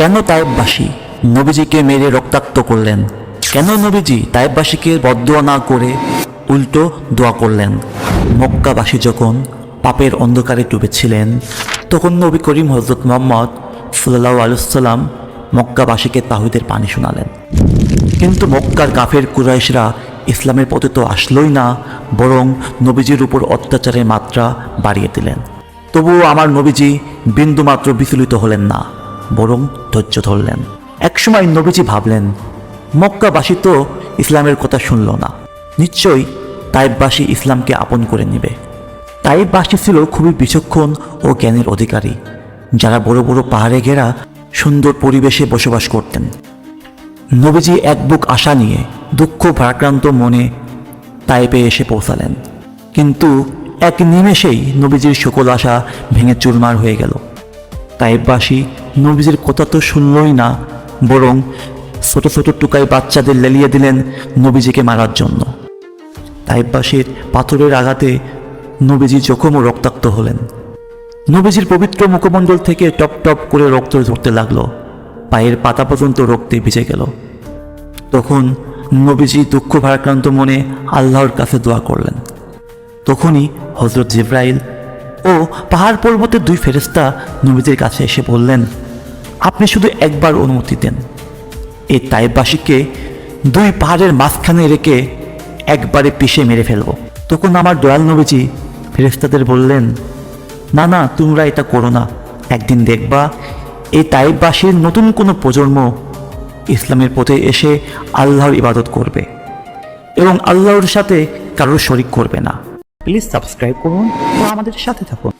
কেন তায়েববাসী নবীজিকে মেরে রক্তাক্ত করলেন? কেন নবীজি তায়েববাসীকে বদদোয়া না করে উল্টো দোয়া করলেন? মক্কাবাসী যখন পাপের অন্ধকারে ডুবেছিলেন, তখন নবী করিম হযরত মুহাম্মদ সাল্লাল্লাহু আলাইহি ওয়াসাল্লাম মক্কাবাসীকে তাওহীদের বাণী শোনালেন। কিন্তু মক্কার কাফের কুরাইশরা ইসলামের পথে তো আসলোই না, বরং নবীজির উপর অত্যাচারের মাত্রা বাড়িয়ে দিলেন। তবুও আমার নবীজি বিন্দুমাত্র বিচলিত হলেন না, বরং ধৈর্য ধরলেন। একসময় নবীজি ভাবলেন, মক্কাবাসী তো ইসলামের কথা শুনল না, নিশ্চয়ই তায়েববাসী ইসলামকে আপন করে নেবে। তায়েববাসী ছিল খুবই বিচক্ষণ ও জ্ঞানের অধিকারী, যারা বড় বড় পাহাড়ে ঘেরা সুন্দর পরিবেশে বসবাস করতেন। নবীজি এক বুক আশা নিয়ে দুঃখ ভারাক্রান্ত মনে তায়েবে এসে পৌঁছালেন। কিন্তু এক নিমেষেই নবীজির সকল আশা ভেঙে চুরমার হয়ে গেল। তায়েববাসী নবীজির কথা তো শুনলই না, বরং ছোট ছোট টুকাই বাচ্চাদের লেলিয়ে দিলেন নবীজিকে মারার জন্য। তায়েববাসীর পাথরের আঘাতে নবীজি জখম ও রক্তাক্ত হলেন। নবীজির পবিত্র মুখমণ্ডল থেকে টপ টপ করে রক্ত ঝরতে লাগলো, পায়ের পাতা পর্যন্ত রক্তে ভিজে গেল। তখন নবীজি দুঃখ ভারাক্রান্ত মনে আল্লাহর কাছে দোয়া করলেন। তখনই হযরত জিবরাইল ও পাহাড় পর্বতের দুই ফেরেশতা নবীজির কাছে এসে বললেন, আপনি শুধু একবার অনুমতি দেন, এই তায়েববাসীকে দুই পাহাড়ের মাঝখানে রেখে একবারে পিষে মেরে ফেলব। তখন আমার দয়াল নবীজি ফেরেশতাদের বললেন, না না, তোমরা এটা করো না। একদিন দেখবা এই তায়েববাসীর নতুন কোনো প্রজন্ম ইসলামের পথে এসে আল্লাহর ইবাদত করবে এবং আল্লাহর সাথে কারোর শরিক করবে না। প্লিজ সাবস্ক্রাইব করুন ও আমাদের সাথে থাকুন।